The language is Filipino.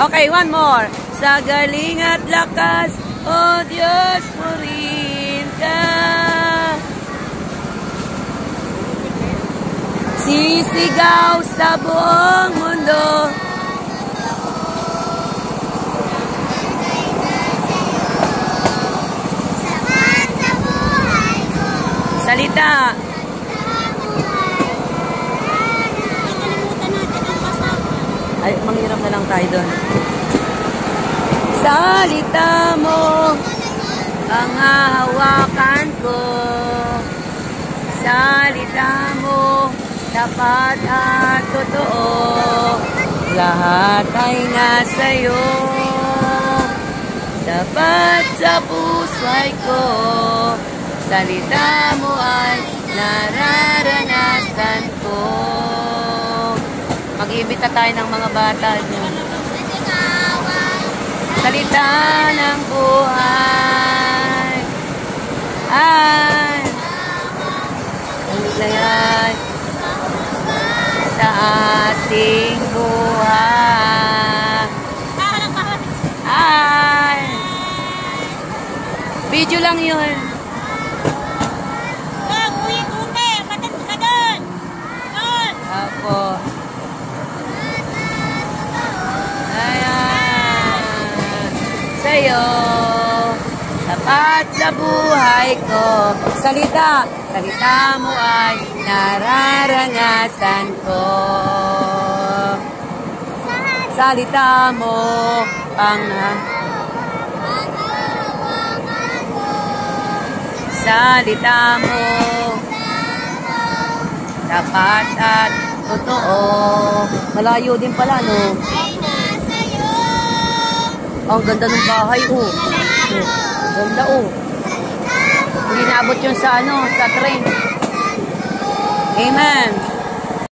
Okay, one more. Sa galing at lakas, O Diyos, purihin ka. Sisigaw sa buong mundo. Sapat sa buhay ko. Salita. Ay, manghiram na lang tayo doon. Salita mo ang hahawakan ko. Salita mo tapat at totoo. Lahat ay nasa'yo. Dapat sa puso'y ko. Salita mo ay nararanasan ko. Mag-iimbita tayo ng mga bata. Salita ng buhay. Ay. Ay. Sa ating buhay. Ay. Video lang yun. Apo. Sa'yo, tapat sa buhay ko. Salita, salita mo ay nararanasan ko. Salita mo ang salita mo tapat at totoo. Malayo din pala, no? Ang ganda ng bahay, oh. Ganda, oh. Hindi naabot yun sa, sa train. Amen.